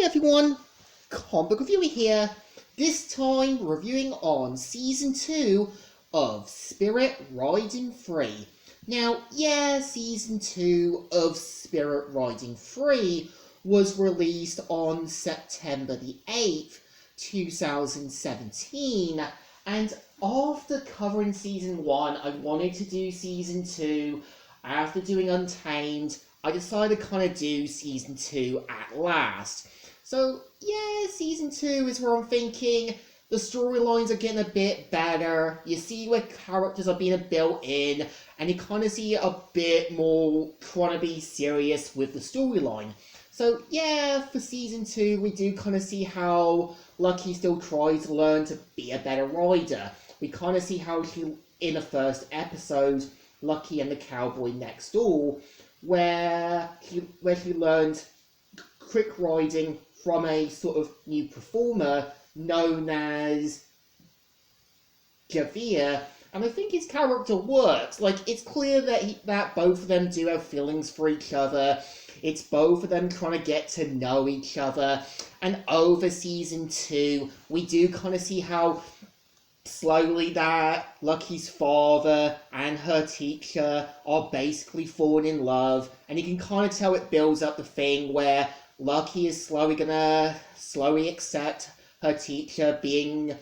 everyone, Comic Book Reviewer here, this time reviewing on Season 2 of Spirit Riding Free. Now, Season 2 of Spirit Riding Free was released on September the 8th, 2017, and after covering Season 1, I wanted to do Season 2. After doing Untamed, I decided to kind of do Season 2 at last. So, Season 2 is where I'm thinking the storylines are getting a bit better, you see where characters are being built in, and you kind of see a bit more trying to be serious with the storyline. So, for Season 2, we do kind of see how Lucky still tries to learn to be a better rider. We kind of see how in the first episode, Lucky and the Cowboy Next Door, where he learned trick riding from a sort of new performer known as Javier, and I think his character works. Like, it's clear that both of them do have feelings for each other. It's both of them trying to get to know each other, and over Season 2, we do kind of see how slowly that Lucky's father and her teacher are basically falling in love, and you can kind of tell it builds up the thing where Lucky is slowly accept her teacher being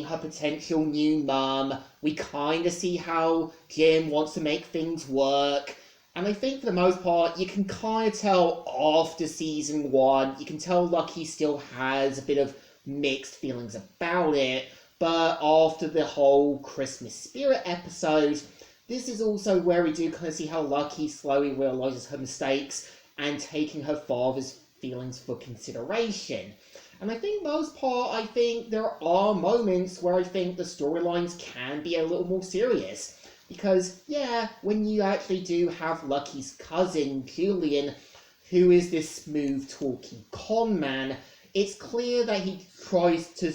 her potential new mum. We kind of see how Jim wants to make things work, and I think for the most part you can kind of tell after Season 1, you can tell Lucky still has a bit of mixed feelings about it. But after the whole Christmas Spirit episode, this is also where we do kind of see how Lucky slowly realizes her mistakes and taking her father's feelings for consideration. And I think most part, I think there are moments where I think the storylines can be a little more serious. Because, when you actually do have Lucky's cousin, Julian, who is this smooth-talking con man, it's clear that he tries to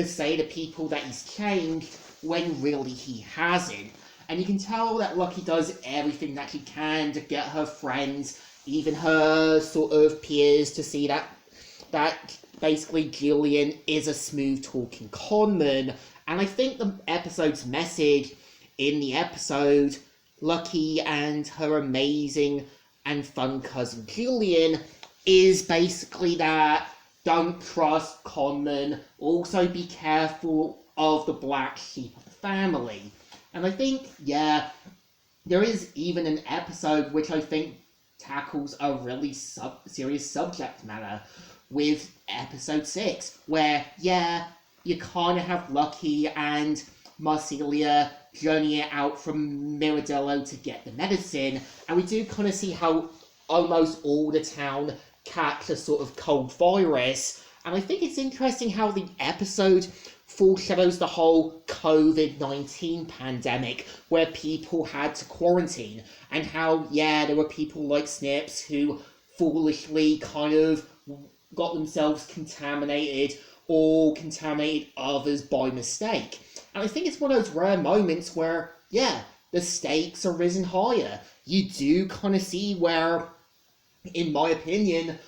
say to people that he's changed when really he hasn't. And you can tell that Lucky does everything that he can to get her friends, even her sort of peers, to see that basically Julian is a smooth-talking conman. And I think the episode's message in the episode, Lucky and her amazing and fun cousin Julian, is basically that don't trust conmen, also be careful of the black sheep of the family. And I think, there is even an episode which I think tackles a really serious subject matter with episode 6, where, you kind of have Lucky and Marcelia journeying out from Miradillo to get the medicine, and we do kind of see how almost all the town catch a sort of cold virus, and I think it's interesting how the episode foreshadows the whole COVID-19 pandemic, where people had to quarantine, and how, there were people like Snips who foolishly kind of got themselves contaminated or contaminated others by mistake. And I think it's one of those rare moments where, the stakes are risen higher. You do kind of see where, in my opinion,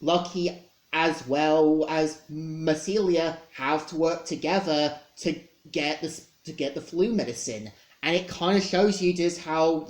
Lucky as well as Marcelia have to work together to get the flu medicine. And it kind of shows you just how,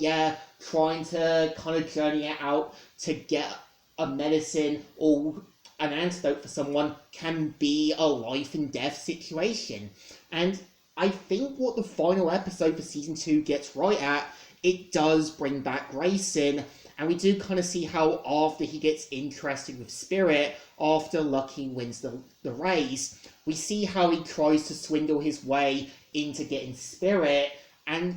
trying to kind of journey it out to get a medicine or an antidote for someone can be a life and death situation. And I think what the final episode for Season 2 gets right at, it does bring back Grayson, and we do kind of see how after he gets interested with Spirit, after Lucky wins the race, we see how he tries to swindle his way into getting Spirit, and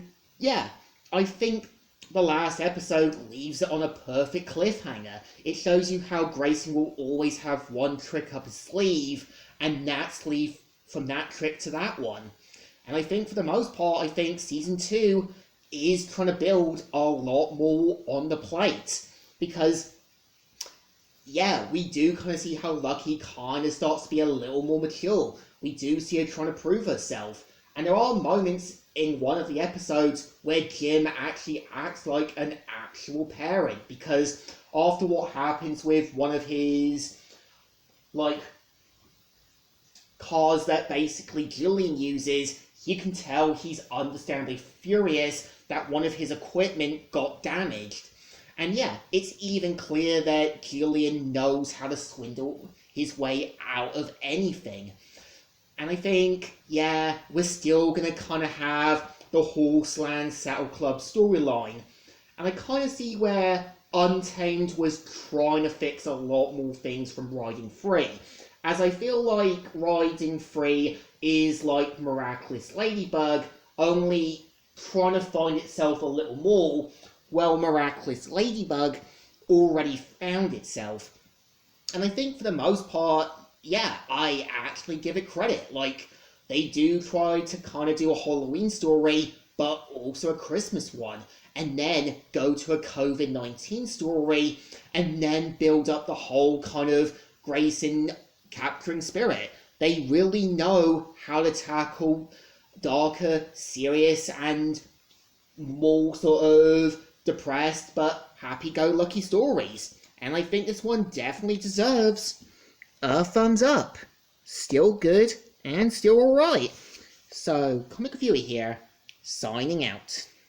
I think the last episode leaves it on a perfect cliffhanger. It shows you how Grayson will always have one trick up his sleeve, and Nat's leave from that trick to that one. And I think for the most part, I think Season 2 is trying to build a lot more on the plate. Because, we do kind of see how Lucky kind of starts to be a little more mature. We do see her trying to prove herself. And there are moments in one of the episodes where Jim actually acts like an actual parent. Because after what happens with one of his like, cars that basically Julian uses, you can tell he's understandably furious that one of his equipment got damaged. And yeah, it's even clear that Julian knows how to swindle his way out of anything. And I think, yeah, we're still gonna kind of have the Horseland Saddle Club storyline. And I kind of see where Untamed was trying to fix a lot more things from Riding Free. As I feel like Riding Free is like Miraculous Ladybug, only trying to find itself a little more, well, Miraculous Ladybug already found itself. And I think for the most part, yeah, I actually give it credit. Like, they do try to kind of do a Halloween story, but also a Christmas one, and then go to a COVID-19 story, and then build up the whole kind of Grayson capturing Spirit. They really know how to tackle darker, serious, and more sort of depressed but happy-go-lucky stories. And I think this one definitely deserves a thumbs up. Still good and still alright. So, Comic Reviewer here, signing out.